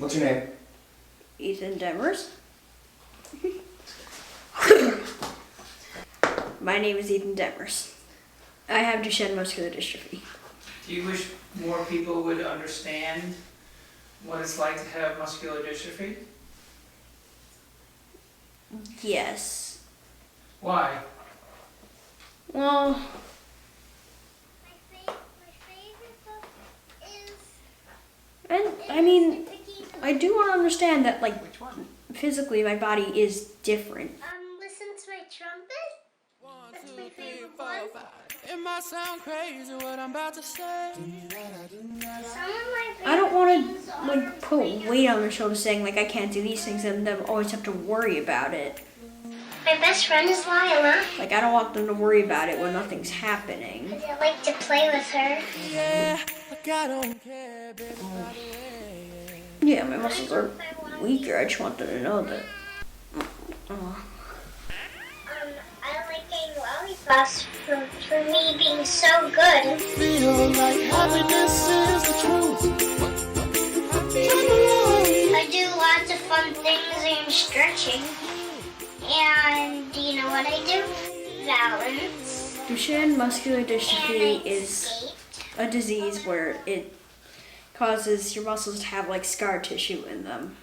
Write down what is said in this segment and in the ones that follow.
What's your name? Ethan Demers. My name is Ethan Demers. I have Duchenne muscular dystrophy. Do you wish more people would understand what it's like to have muscular dystrophy? Yes. Why? Well, My favorite book is... I mean, Picking I do want to understand that, like, Which one? physically my body is different. Listen to my trumpet. That's my favorite one. It might sound crazy what I'm about to say. Some of my favorite I don't want things to, are like, put weight on their shoulders saying, like, I can't do these things and them always have to worry about it. My best friend is Lila. Like, I don't want them to worry about it when nothing's happening. I like to play with her. Yeah, like I don't care, baby, by the way. Yeah, my muscles are weaker. I just want them to know that. I like getting lollipops for me being so good. Feel like happiness is the truth. I do lots of fun things and stretching. And do you know what I do? Balance. Duchenne muscular dystrophy is Skate. a disease where it causes your muscles to have like scar tissue in them.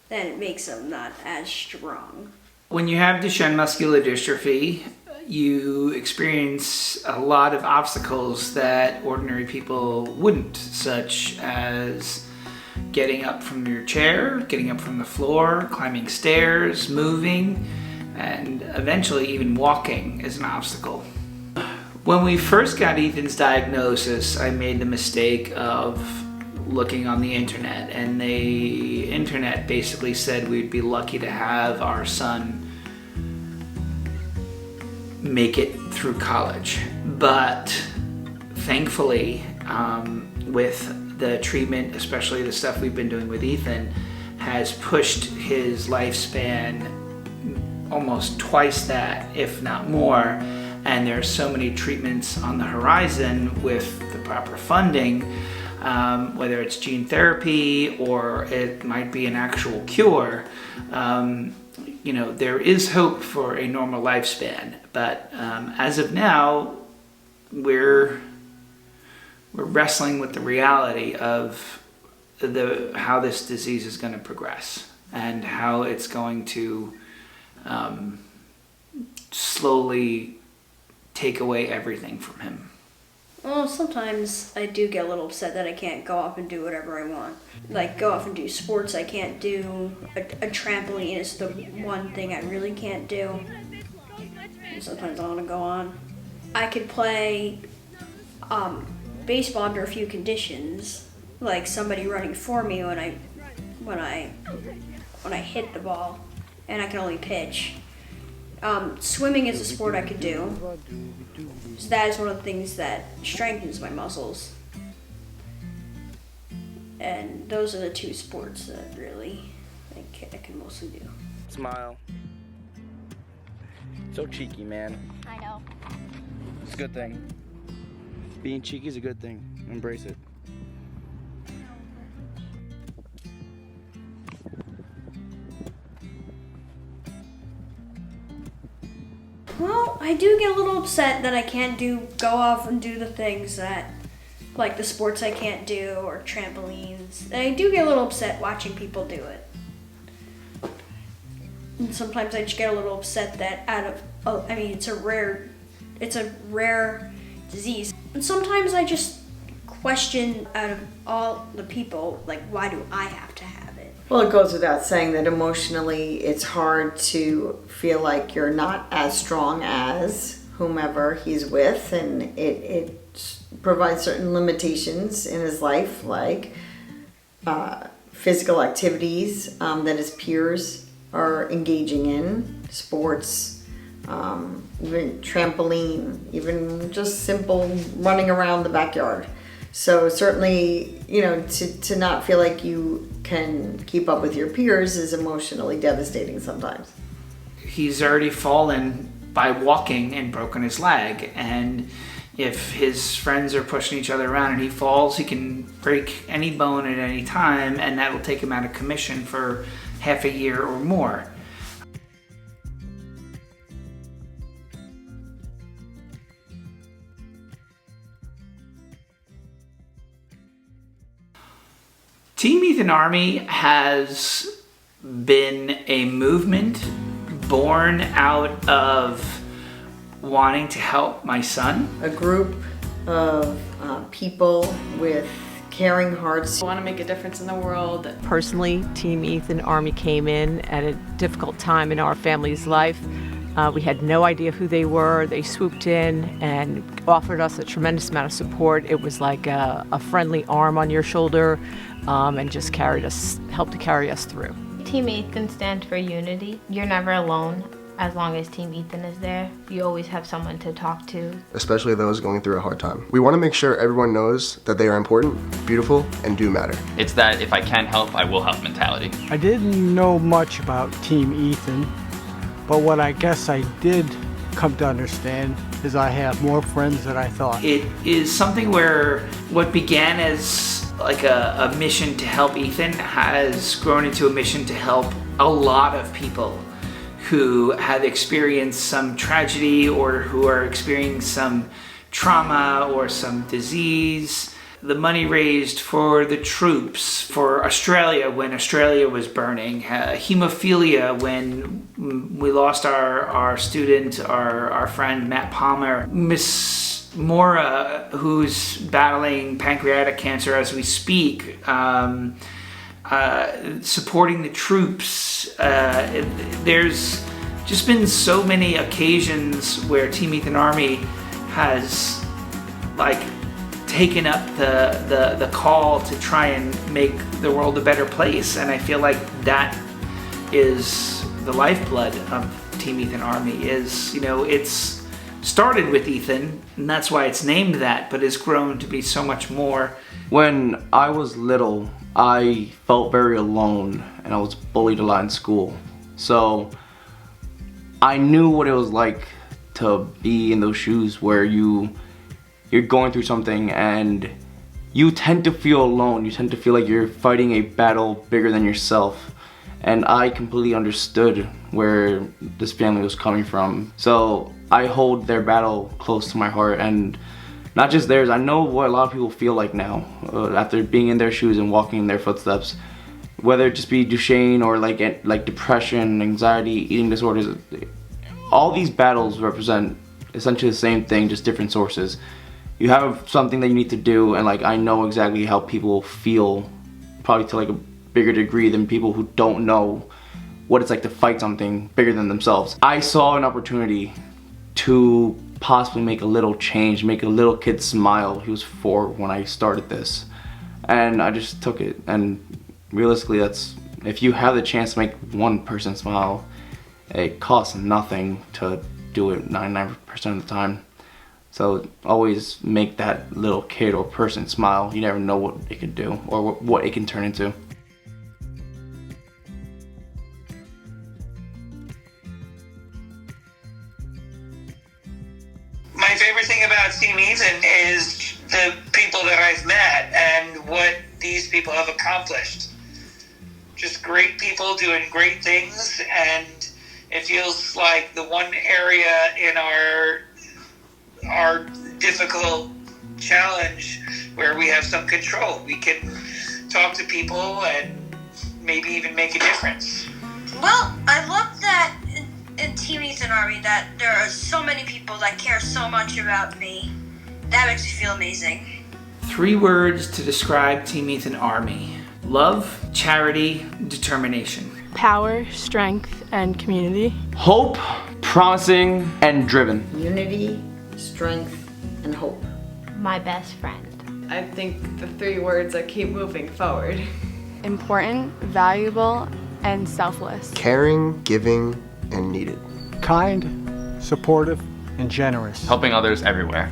Then it makes them not as strong. When you have Duchenne muscular dystrophy, you experience a lot of obstacles that ordinary people wouldn't, such as getting up from your chair, getting up from the floor, climbing stairs, moving, and eventually even walking is an obstacle. When we first got Ethan's diagnosis, I made the mistake of looking on the internet, and the internet basically said we'd be lucky to have our son make it through college. But thankfully, with the treatment, especially the stuff we've been doing with Ethan, has pushed his lifespan almost twice that, if not more. And there's so many treatments on the horizon with the proper funding, whether it's gene therapy or it might be an actual cure. You know, there is hope for a normal lifespan, but as of now, we're wrestling with the reality of how this disease is going to progress and how it's going to slowly take away everything from him. Well, sometimes I do get a little upset that I can't go off and do whatever I want. Like, go off and do sports I can't do. A trampoline is the one thing I really can't do. And sometimes I want to go on. I could play baseball under a few conditions, like somebody running for me when I hit the ball, and I can only pitch. Swimming is a sport I could do. So that is one of the things that strengthens my muscles. And those are the two sports that really I can mostly do. Smile. So cheeky, man. I know. It's a good thing. Being cheeky is a good thing. Embrace it. Well, I do get a little upset that I can't go off and do the things that, like the sports I can't do or trampolines. And I do get a little upset watching people do it. And sometimes I just get a little upset that it's a rare disease. And sometimes I just question, out of all the people, like, why do I have to have it? Well, it goes without saying that emotionally it's hard to feel like you're not as strong as whomever he's with, and it provides certain limitations in his life, like physical activities that his peers are engaging in, sports, even trampoline, even just simple running around the backyard. So certainly, to not feel like you can keep up with your peers is emotionally devastating sometimes. He's already fallen by walking and broken his leg, and If his friends are pushing each other around and he falls, he can break any bone at any time, and that will take him out of commission for half a year or more. Team Ethan Army has been a movement born out of wanting to help my son. A group of people with caring hearts. I want to make a difference in the world. Personally, Team Ethan Army came in at a difficult time in our family's life. We had no idea who they were. They swooped in and offered us a tremendous amount of support. It was like a friendly arm on your shoulder, and just helped to carry us through. Team Ethan stands for unity. You're never alone. As long as Team Ethan is there, you always have someone to talk to. Especially those going through a hard time. We want to make sure everyone knows that they are important, beautiful, and do matter. It's that if I can help, I will help mentality. I didn't know much about Team Ethan, but what I guess I did come to understand is I have more friends than I thought. It is something where what began as like a mission to help Ethan has grown into a mission to help a lot of people who have experienced some tragedy or who are experiencing some trauma or some disease. The money raised for the troops, for Australia when Australia was burning, hemophilia when we lost our student, our friend Matt Palmer, Miss Mora who's battling pancreatic cancer as we speak, supporting the troops. There's just been so many occasions where Team Ethan Army has taken up the call to try and make the world a better place, and I feel like that is the lifeblood of Team Ethan Army. It's started with Ethan, and that's why it's named that, but it's grown to be so much more. When I was little, I felt very alone and I was bullied a lot in school. So I knew what it was like to be in those shoes where you're going through something and you tend to feel alone. You tend to feel like you're fighting a battle bigger than yourself. And I completely understood where this family was coming from. So I hold their battle close to my heart, and not just theirs. I know what a lot of people feel like now after being in their shoes and walking in their footsteps, whether it just be Duchenne or like depression, anxiety, eating disorders. All these battles represent essentially the same thing, just different sources. You have something that you need to do, and I know exactly how people feel, probably to a bigger degree than people who don't know what it's like to fight something bigger than themselves. I saw an opportunity to possibly make a little change, make a little kid smile. He was 4 when I started this, and I just took it. And realistically, if you have the chance to make one person smile, it costs nothing to do it 99% of the time. So always make that little kid or person smile. You never know what it could do or what it can turn into. My favorite thing about Team Ethan is the people that I've met and what these people have accomplished. Just great people doing great things, and it feels like the one area in our difficult challenge where we have some control. We can talk to people and maybe even make a difference. Well, I love that in Team Ethan Army that there are so many people that care so much about me. That makes me feel amazing. 3 words to describe Team Ethan Army: love, charity, determination. Power, strength, and community. Hope, promising, and driven. Unity, strength, and hope. My best friend. I think the 3 words are keep moving forward. Important, valuable, and selfless. Caring, giving, and needed. Kind, supportive, and generous. Helping others everywhere.